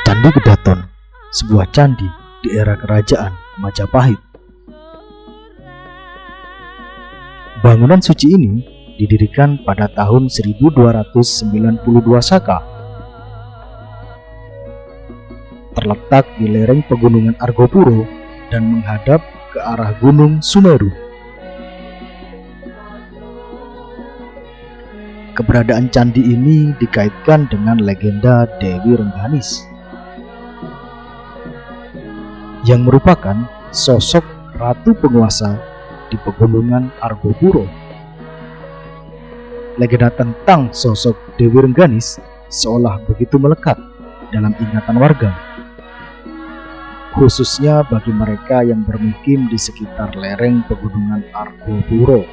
Candi Kedaton, sebuah candi di era kerajaan Majapahit. Bangunan suci ini didirikan pada tahun 1292 Saka. Terletak di lereng pegunungan Argopuro dan menghadap ke arah Gunung Sumeru. Keberadaan candi ini dikaitkan dengan legenda Dewi Rengganis, yang merupakan sosok ratu penguasa di pegunungan Argopuro. Legenda tentang sosok Dewi Rengganis seolah begitu melekat dalam ingatan warga, khususnya bagi mereka yang bermukim di sekitar lereng pegunungan Argopuro.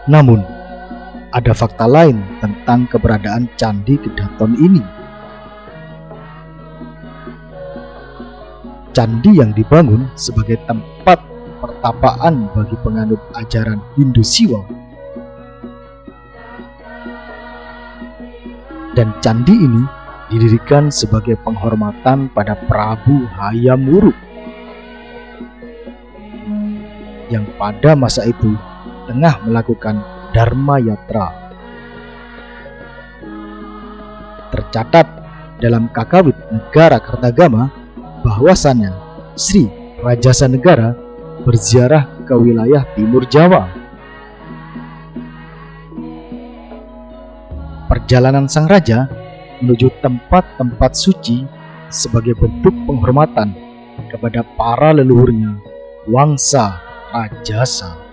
Namun, ada fakta lain tentang keberadaan Candi Kedaton ini. Candi yang dibangun sebagai tempat pertapaan bagi penganut ajaran Hindu Siwa. Dan candi ini didirikan sebagai penghormatan pada Prabu Hayam Wuruk, yang pada masa itu tengah melakukan Dharma Yatra. Tercatat dalam Kakawit Negara Kertagama bahwasannya Sri Rajasa Negara berziarah ke wilayah timur Jawa. Perjalanan sang raja menuju tempat-tempat suci sebagai bentuk penghormatan kepada para leluhurnya Wangsa Rajasa.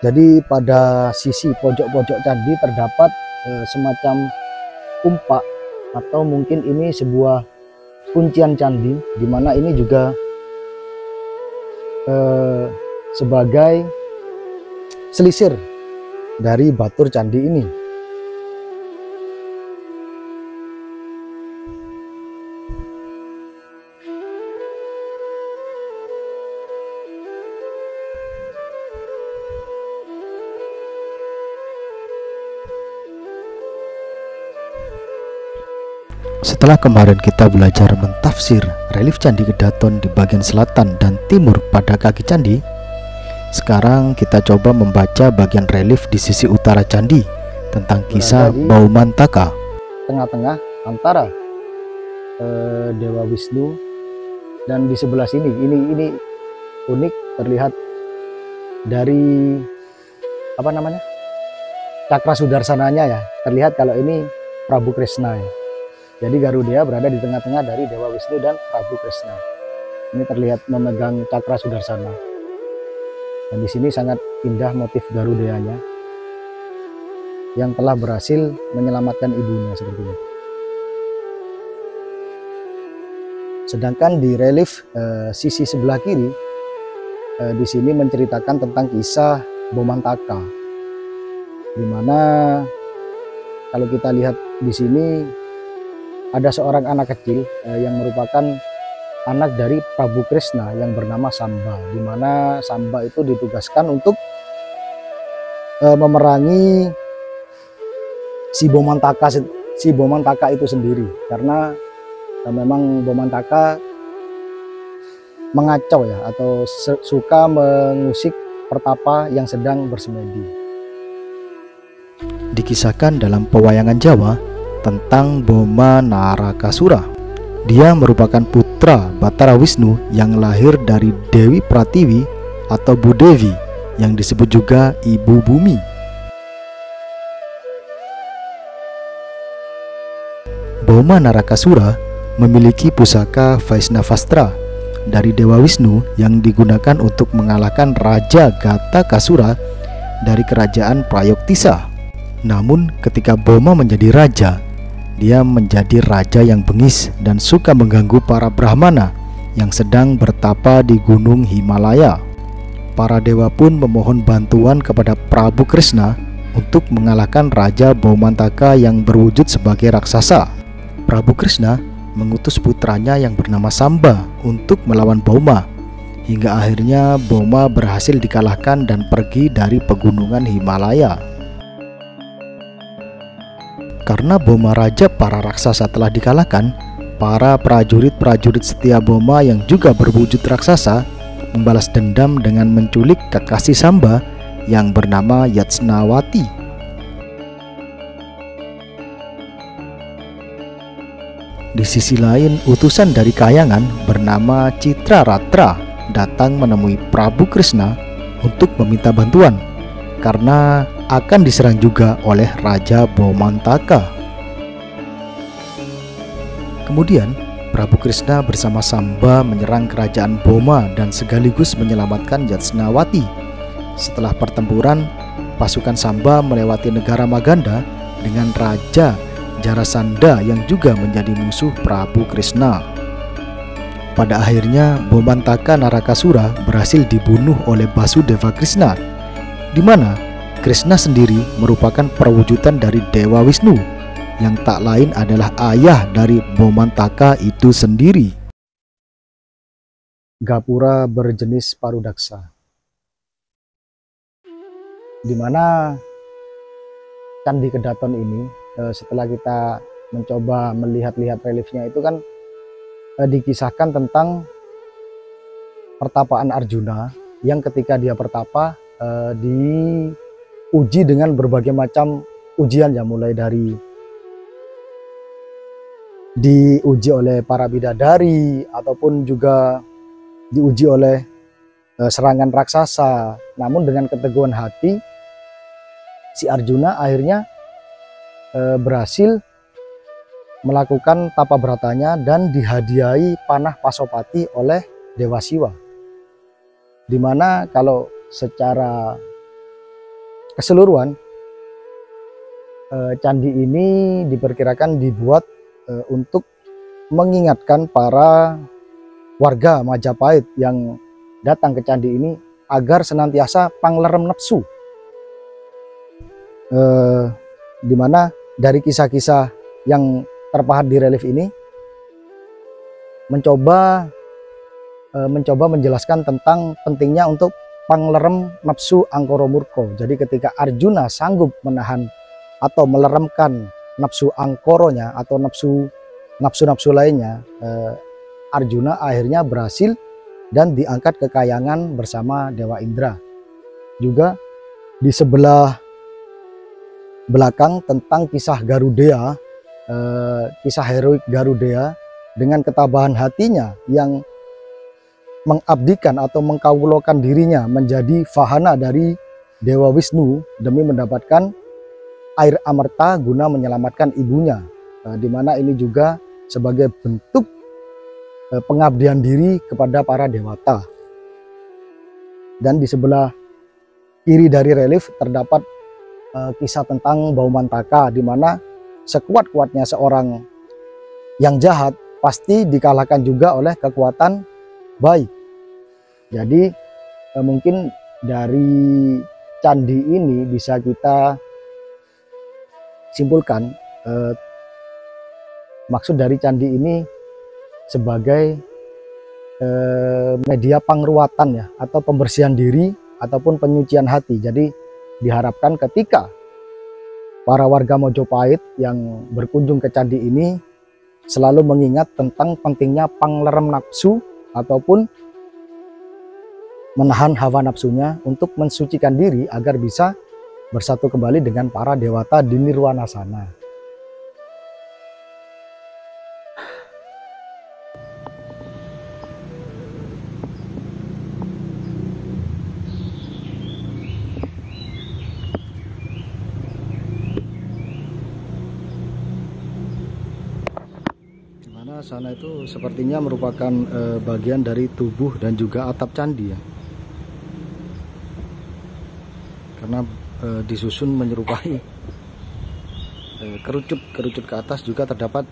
Jadi pada sisi pojok-pojok candi terdapat semacam tumpak, atau mungkin ini sebuah kuncian candi, di mana ini juga sebagai selisir dari batur candi ini. Setelah kemarin kita belajar mentafsir relief Candi Kedaton di bagian selatan dan timur pada kaki candi, sekarang kita coba membaca bagian relief di sisi utara candi tentang kisah Baumantaka. Tengah-tengah antara Dewa Wisnu, dan di sebelah sini ini unik, terlihat dari cakra sudarsananya ya, terlihat kalau ini Prabu Krishna ya. Jadi Garuda berada di tengah-tengah dari Dewa Wisnu dan Prabu Krishna. Ini terlihat memegang cakra sudarsana. Dan di sini sangat indah motif Garudanya yang telah berhasil menyelamatkan ibunya seperti ini. Sedangkan di relief sisi sebelah kiri, di sini menceritakan tentang kisah Baumantaka, di mana kalau kita lihat di sini ada seorang anak kecil yang merupakan anak dari Prabu Krishna yang bernama Samba, di mana Samba itu ditugaskan untuk memerangi si Baumantaka itu sendiri, karena memang Baumantaka mengacau ya, atau suka mengusik pertapa yang sedang bersemedi. Dikisahkan dalam pewayangan Jawa tentang Boma Narakasura. Dia merupakan putra Batara Wisnu yang lahir dari Dewi Pratiwi atau Budevi, yang disebut juga Ibu Bumi. Boma Narakasura memiliki pusaka Vaisnavastra dari Dewa Wisnu yang digunakan untuk mengalahkan Raja Gatakasura dari kerajaan Prayoktisa. Namun ketika Boma menjadi raja, dia menjadi raja yang bengis dan suka mengganggu para Brahmana yang sedang bertapa di Gunung Himalaya. Para dewa pun memohon bantuan kepada Prabu Krishna untuk mengalahkan Raja Baumantaka yang berwujud sebagai raksasa. Prabu Krishna mengutus putranya yang bernama Samba untuk melawan Boma, hingga akhirnya Boma berhasil dikalahkan dan pergi dari pegunungan Himalaya. Karena Boma raja para raksasa telah dikalahkan, para prajurit-prajurit setia Boma yang juga berwujud raksasa membalas dendam dengan menculik kekasih Samba yang bernama Yatsnawati. Di sisi lain, utusan dari Kahyangan bernama Citraratra datang menemui Prabu Krishna untuk meminta bantuan karena akan diserang juga oleh Raja Baumantaka. Kemudian Prabu Krishna bersama Samba menyerang kerajaan Boma dan sekaligus menyelamatkan Yatsnawati. Setelah pertempuran, pasukan Samba melewati negara Maganda dengan Raja Jarasandha yang juga menjadi musuh Prabu Krishna. Pada akhirnya Baumantaka Narakasura berhasil dibunuh oleh Basudeva Krishna, di mana Krishna sendiri merupakan perwujudan dari Dewa Wisnu yang tak lain adalah ayah dari Baumantaka itu sendiri. Gapura berjenis parudaksa, di mana Candi Kedaton ini setelah kita mencoba melihat-lihat reliefnya itu kan dikisahkan tentang pertapaan Arjuna yang ketika dia bertapa diuji dengan berbagai macam ujian, ya, mulai dari diuji oleh para bidadari ataupun juga diuji oleh serangan raksasa. Namun dengan keteguhan hati si Arjuna akhirnya berhasil melakukan tapa beratanya dan dihadiahi panah Pasopati oleh Dewa Siwa. Dimana kalau secara keseluruhan candi ini diperkirakan dibuat untuk mengingatkan para warga Majapahit yang datang ke candi ini agar senantiasa panglerem nafsu. Dimana dari kisah-kisah yang terpahat di relief ini mencoba menjelaskan tentang pentingnya untuk panglerem nafsu angkara murka. Jadi ketika Arjuna sanggup menahan atau meleremkan nafsu angkoronya atau nafsu lainnya, Arjuna akhirnya berhasil dan diangkat ke Kahyangan bersama Dewa Indra. Juga di sebelah belakang tentang kisah Garudea, kisah heroik Garudea dengan ketabahan hatinya yang mengabdikan atau mengkawulokan dirinya menjadi vahana dari Dewa Wisnu demi mendapatkan air amerta guna menyelamatkan ibunya, di mana ini juga sebagai bentuk pengabdian diri kepada para dewata. Dan di sebelah kiri dari relief terdapat kisah tentang Baumantaka, di mana sekuat-kuatnya seorang yang jahat pasti dikalahkan juga oleh kekuatan baik. Jadi mungkin dari candi ini bisa kita simpulkan maksud dari candi ini sebagai media pangruatan, ya, atau pembersihan diri ataupun penyucian hati. Jadi diharapkan ketika para warga Mojopahit yang berkunjung ke candi ini selalu mengingat tentang pentingnya panglerem nafsu ataupun menahan hawa nafsunya untuk mensucikan diri agar bisa bersatu kembali dengan para dewata di nirwana sana. sebelah sana itu sepertinya merupakan bagian dari tubuh dan juga atap candi ya. Karena disusun menyerupai kerucut ke atas, juga terdapat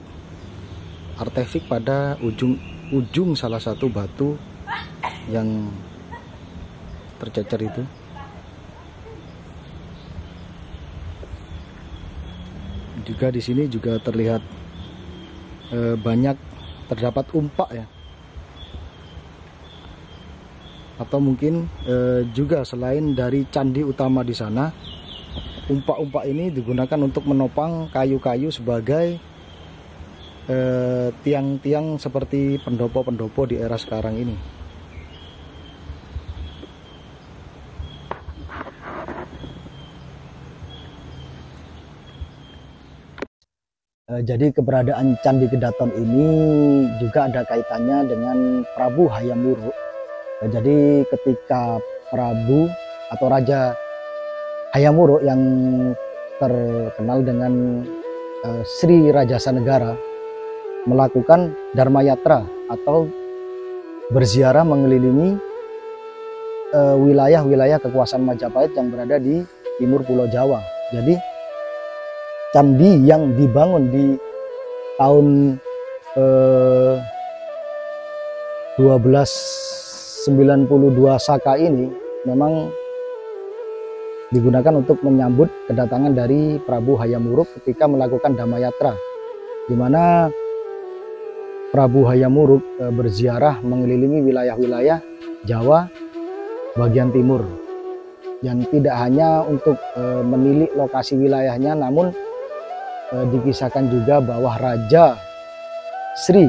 artefak pada ujung salah satu batu yang tercecer itu. Juga di sini juga terlihat banyak terdapat umpak ya, atau mungkin juga selain dari candi utama di sana, umpak-umpak ini digunakan untuk menopang kayu-kayu sebagai tiang-tiang seperti pendopo-pendopo di era sekarang ini. Jadi keberadaan Candi Kedaton ini juga ada kaitannya dengan Prabu Hayam Wuruk. Jadi ketika Prabu atau Raja Hayam Wuruk yang terkenal dengan Sri Rajasa Negara melakukan Dharma Yatra atau berziarah mengelilingi wilayah-wilayah kekuasaan Majapahit yang berada di timur Pulau Jawa. Jadi candi yang dibangun di tahun 1292 Saka ini memang digunakan untuk menyambut kedatangan dari Prabu Hayam Wuruk ketika melakukan Dhammayatra, di mana Prabu Hayam Wuruk berziarah mengelilingi wilayah-wilayah Jawa bagian timur, yang tidak hanya untuk menilik lokasi wilayahnya, namun dikisahkan juga bahwa Raja Sri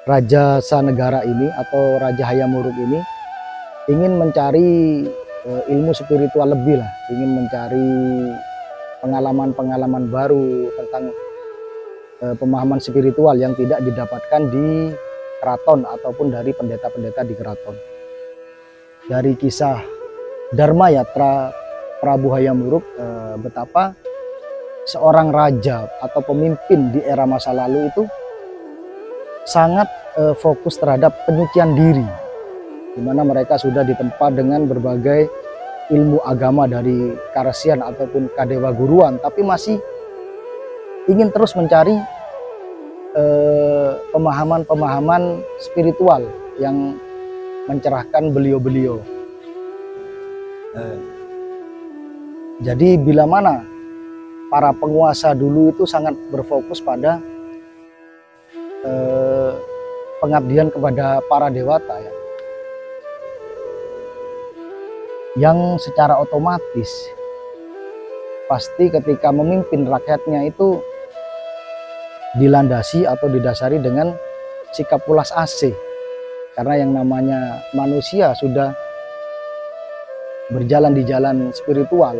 Rajasa Negara ini atau Raja Hayam Wuruk ini ingin mencari ilmu spiritual lebih lah, ingin mencari pengalaman-pengalaman baru tentang pemahaman spiritual yang tidak didapatkan di keraton ataupun dari pendeta-pendeta di keraton. Dari kisah Dharma Yatra Prabu Hayam Wuruk, betapa seorang raja atau pemimpin di era masa lalu itu sangat fokus terhadap penyucian diri, di mana mereka sudah ditempa dengan berbagai ilmu agama dari Karesian ataupun Kadewa Guruan, tapi masih ingin terus mencari pemahaman-pemahaman spiritual yang mencerahkan beliau-beliau. Jadi bila mana para penguasa dulu itu sangat berfokus pada pengabdian kepada para dewata ya, yang secara otomatis pasti ketika memimpin rakyatnya itu dilandasi atau didasari dengan sikap pulas asih, karena yang namanya manusia sudah berjalan di jalan spiritual,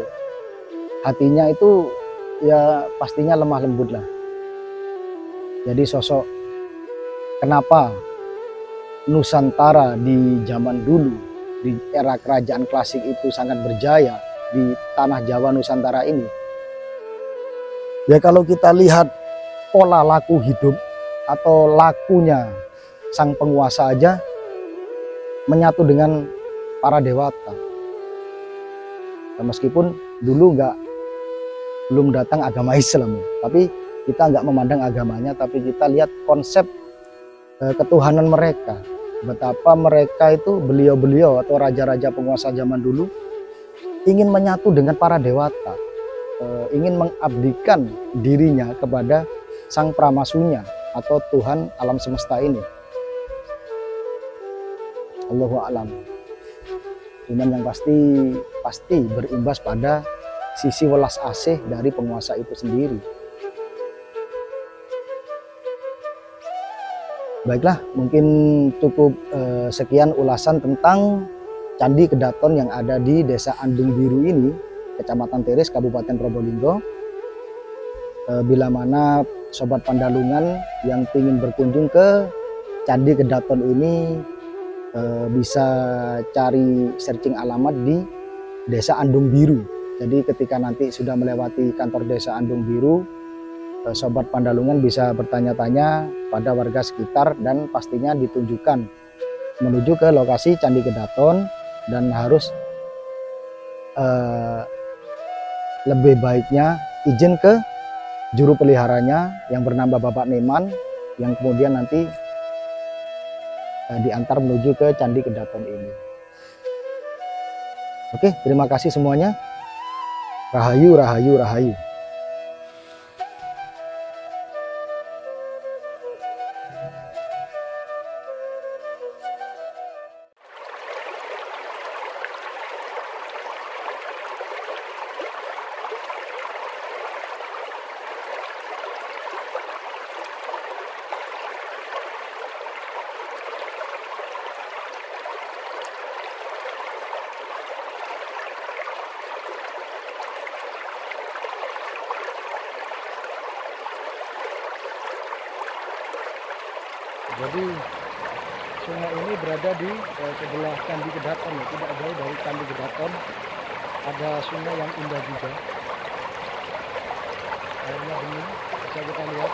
hatinya itu ya pastinya lemah lembut lah. Jadi sosok kenapa Nusantara di zaman dulu, di era kerajaan klasik itu sangat berjaya di tanah Jawa Nusantara ini. Ya kalau kita lihat pola laku hidup atau lakunya sang penguasa aja menyatu dengan para dewata. Ya, meskipun dulu belum datang agama Islam, tapi kita nggak memandang agamanya, tapi kita lihat konsep ketuhanan mereka, betapa mereka itu beliau-beliau atau raja-raja penguasa zaman dulu ingin menyatu dengan para dewata, ingin mengabdikan dirinya kepada sang pramasunya atau Tuhan alam semesta ini. Allahu a'lam. Cuman yang pasti berimbas pada sisi welas asih dari penguasa itu sendiri. Baiklah, mungkin cukup sekian ulasan tentang Candi Kedaton yang ada di Desa Andung Biru ini, Kecamatan Teris, Kabupaten Probolinggo. Bila mana Sobat Pandalungan yang ingin berkunjung ke Candi Kedaton ini bisa cari searching alamat di Desa Andung Biru. Jadi ketika nanti sudah melewati kantor Desa Andung Biru, Sobat Pandalungan bisa bertanya-tanya pada warga sekitar dan pastinya ditunjukkan menuju ke lokasi Candi Kedaton, dan harus lebih baiknya izin ke juru peliharanya yang bernama Bapak Neman, yang kemudian nanti diantar menuju ke Candi Kedaton ini. Oke, terima kasih semuanya. Rahayu, rahayu, rahayu. Jadi sungai ini berada di sebelah Candi Kedaton, ya, tidak jauh dari Candi Kedaton. Ada sungai yang indah juga. Airnya bening, bisa kita lihat.